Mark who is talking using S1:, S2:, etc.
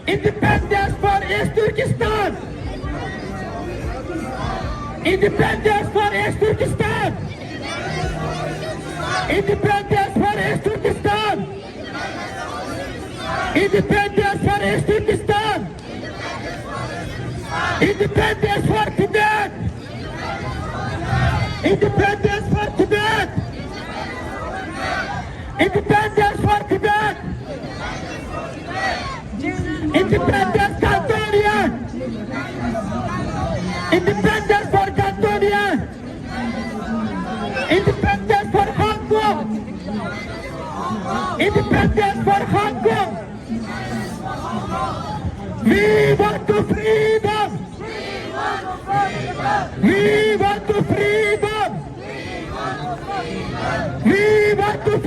S1: Independence for East Turkestan! Independence for East Turkestan! Independence for East Turkestan! Independence for East Turkestan! Independence for Tibet! Independence for Tibet! Independence for Tibet! Independence Kantonիya! Independence for Kantonիya! Independence for Hong Kong! Independence for Hong Kong! We want to freedom! We want to freedom! We want to